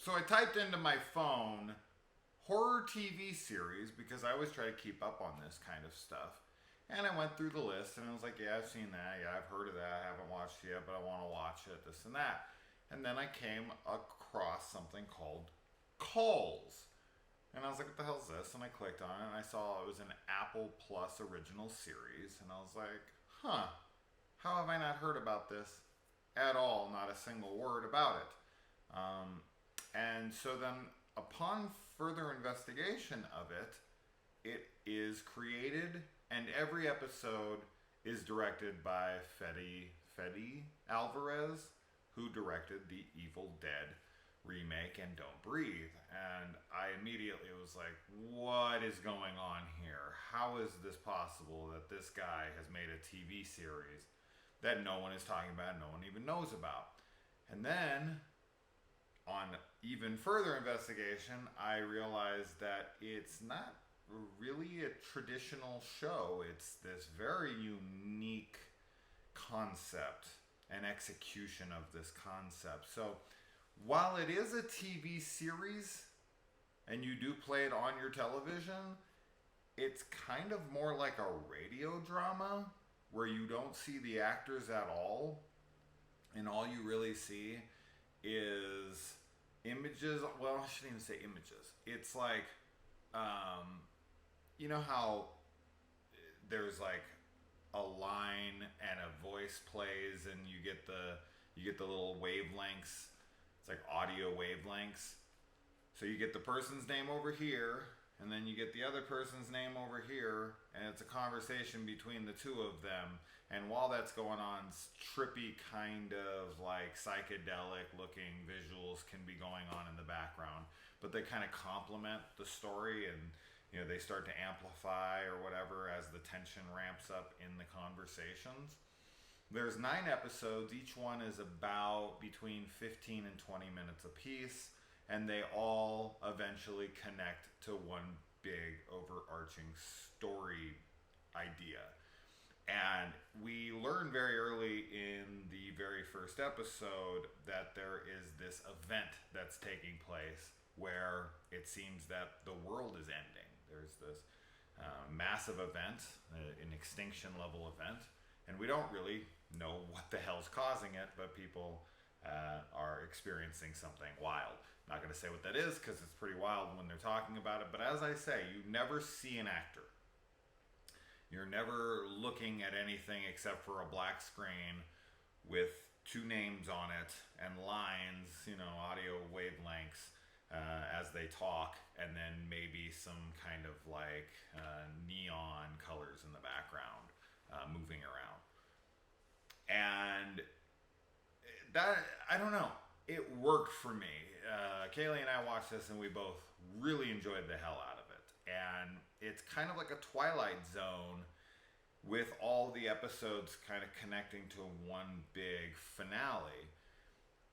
So I typed into my phone horror TV series because I always try to keep up on this kind of stuff. And I went through the list and I was like, yeah, I've seen that. Yeah, I've heard of that. I haven't watched it yet, but I want to watch it, this and that. And then I came across something called Calls. And I was like, what the hell is this? And I clicked on it and I saw it was an Apple Plus original series. And I was like, huh, how have I not heard about this at all? Not a single word about it. And so then, upon further investigation of it, it is created and every episode is directed by Fede Alvarez, who directed the Evil Dead remake and Don't Breathe. And I immediately was like, what is going on here? How is this possible that this guy has made a TV series that no one is talking about, no one even knows about? And then, on even further investigation, I realized that it's not really a traditional show. It's this very unique concept and execution of this concept. So while it is a TV series and you do play it on your television, it's kind of more like a radio drama where you don't see the actors at all, and all you really see is images. Well, I shouldn't even say images. It's like, you know how there's like a line and a voice plays, and you get the little wavelengths. It's like audio wavelengths. So you get the person's name over here, and then you get the other person's name over here, and it's a conversation between the two of them. And while that's going on, trippy kind of like psychedelic looking visuals can be going on in the background, but they kind of complement the story, and you know, they start to amplify or whatever as the tension ramps up in the conversations. There's 9 episodes. Each one is about between 15 and 20 minutes apiece, and they all eventually connect to one big overarching story idea. And we learn very early in the very first episode that there is this event that's taking place where it seems that the world is ending. There's this massive event, an extinction level event, and we don't really know what the hell's causing it, but people are experiencing something wild. I'm not going to say what that is because it's pretty wild when they're talking about it, but as I say, you never see an actor. You're never looking at anything except for a black screen with 2 names on it and lines, you know, audio wavelengths as they talk, and then maybe some kind of like neon colors in the background moving around. And that, I don't know, it worked for me. Kaylee and I watched this and we both really enjoyed the hell out of it. And it's kind of like a Twilight Zone with all the episodes kind of connecting to one big finale.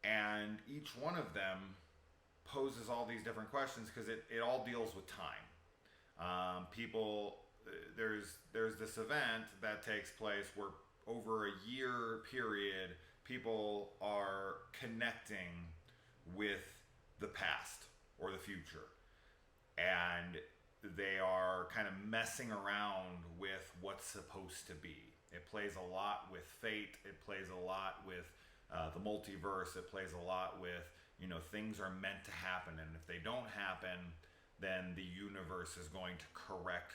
And each one of them poses all these different questions because it all deals with time. There's this event that takes place where over a year period, people are connecting with the past or the future. And they are kind of messing around with what's supposed to be. It plays a lot with fate. It plays a lot with the multiverse. It plays a lot with, you know, things are meant to happen. And if they don't happen, then the universe is going to correct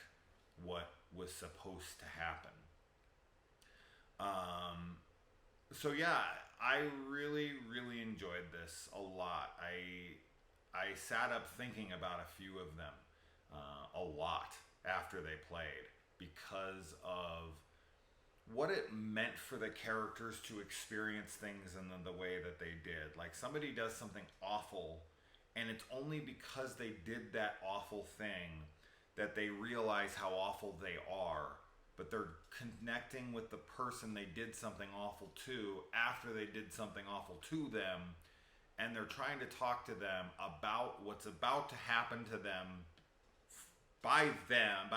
what was supposed to happen. So yeah, I really, really enjoyed this a lot. I sat up thinking about a few of them a lot after they played because of what it meant for the characters to experience things in the way that they did. Like somebody does something awful, and it's only because they did that awful thing that they realize how awful they are, but they're connecting with the person they did something awful to after they did something awful to them, and they're trying to talk to them about what's about to happen to them by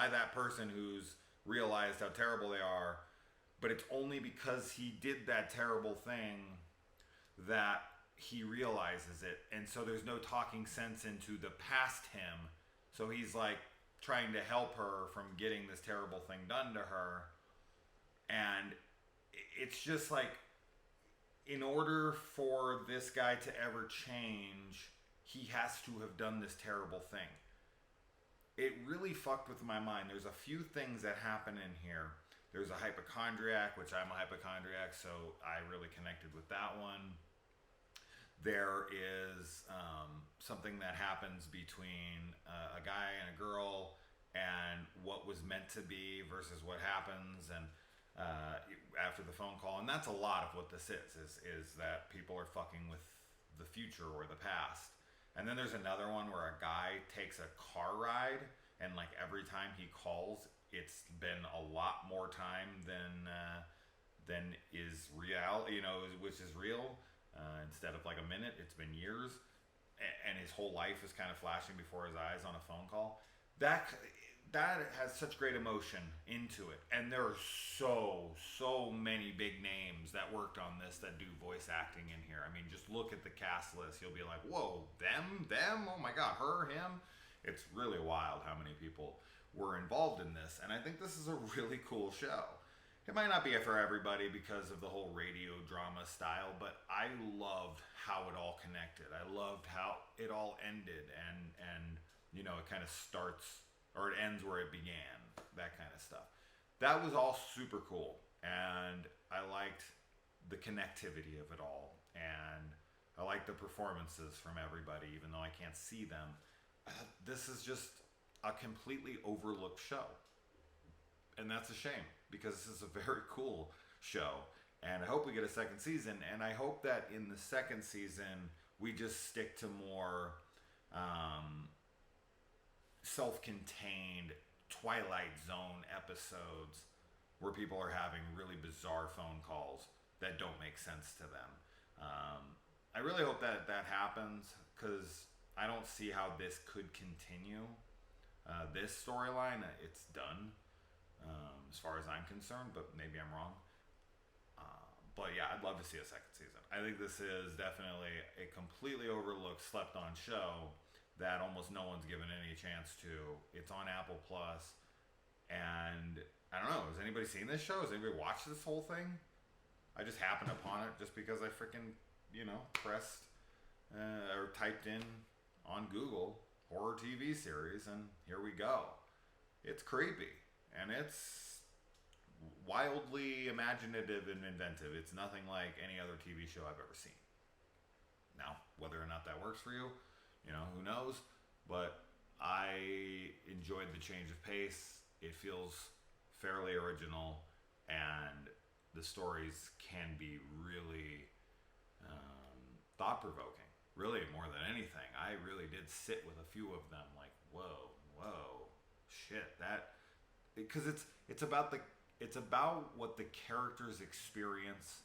that person who's realized how terrible they are, but it's only because he did that terrible thing that he realizes it, and so there's no talking sense into the past him. So he's like trying to help her from getting this terrible thing done to her, and it's just like, in order for this guy to ever change, he has to have done this terrible thing. It really fucked with my mind. There's a few things that happen in here. There's a hypochondriac, which I'm a hypochondriac, so I really connected with that one. There is something that happens between a guy and a girl, and what was meant to be versus what happens, and after the phone call. And that's a lot of what this is that people are fucking with the future or the past. And then there's another one where a guy takes a car ride, and like every time he calls, it's been a lot more time than is real, which is real. Instead of like a minute, it's been years, and his whole life is kind of flashing before his eyes on a phone call. That has such great emotion into it, and there are so many big names that worked on this that do voice acting in here. I mean, just look at the cast list. You'll be like, whoa, them, oh my god, her, him. It's really wild how many people were involved in this, and I think this is a really cool show. It might not be for everybody because of the whole radio drama style, but I loved how it all connected. I loved how it all ended, and it kind of starts, or it ends where it began, that kind of stuff. That was all super cool, and I liked the connectivity of it all, and I liked the performances from everybody, even though I can't see them. This is just a completely overlooked show, and that's a shame, because this is a very cool show, and I hope we get a second season, and I hope that in the second season we just stick to more self-contained Twilight Zone episodes where people are having really bizarre phone calls that don't make sense to them. I really hope that happens, because I don't see how this could continue. This storyline, it's done, as far as I'm concerned, but maybe I'm wrong. But yeah, I'd love to see a second season. I think this is definitely a completely overlooked, slept on show that almost no one's given any chance to. It's on Apple Plus, and I don't know, has anybody seen this show? Has anybody watched this whole thing? I just happened upon it just because I freaking, pressed or typed in on Google horror TV series, and here we go. It's creepy, and it's wildly imaginative and inventive. It's nothing like any other TV show I've ever seen. Now, whether or not that works for you, who knows? But I enjoyed the change of pace. It feels fairly original, and the stories can be really thought-provoking. Really, more than anything. I really did sit with a few of them like, whoa, shit. Because it's about what the characters experience,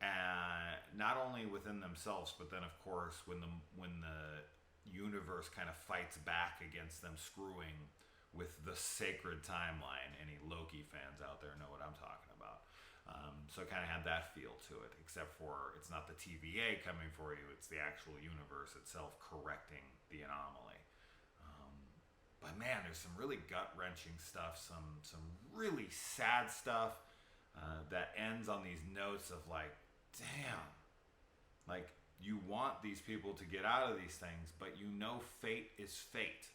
and not only within themselves, but then of course when the universe kind of fights back against them screwing with the sacred timeline. Any Loki fans out there know what I'm talking about. So it kind of had that feel to it, except for it's not the TVA coming for you, it's the actual universe itself correcting the anomaly. But man, there's some really gut-wrenching stuff, some really sad stuff that ends on these notes of like, damn, like you want these people to get out of these things, but fate is fate,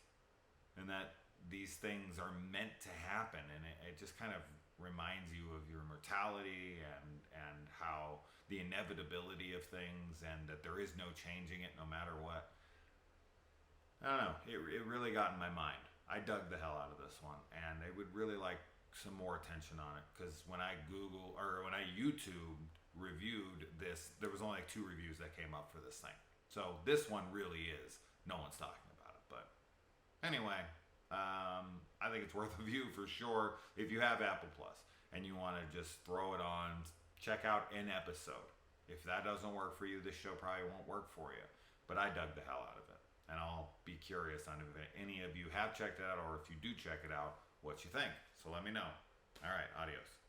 and that these things are meant to happen, and it just kind of reminds you of your mortality and how the inevitability of things, and that there is no changing it no matter what. I don't know, it really got in my mind. I dug the hell out of this one, and I would really like some more attention on it, because when I YouTube reviewed this, there was only like 2 reviews that came up for this thing. So this one really is, no one's talking about it. But anyway, I think it's worth a view for sure. If you have Apple Plus and you want to just throw it on, check out an episode. If that doesn't work for you, this show probably won't work for you. But I dug the hell out of it, and I'll be curious on if any of you have checked it out, or if you do check it out, what you think. So let me know. All right, adios.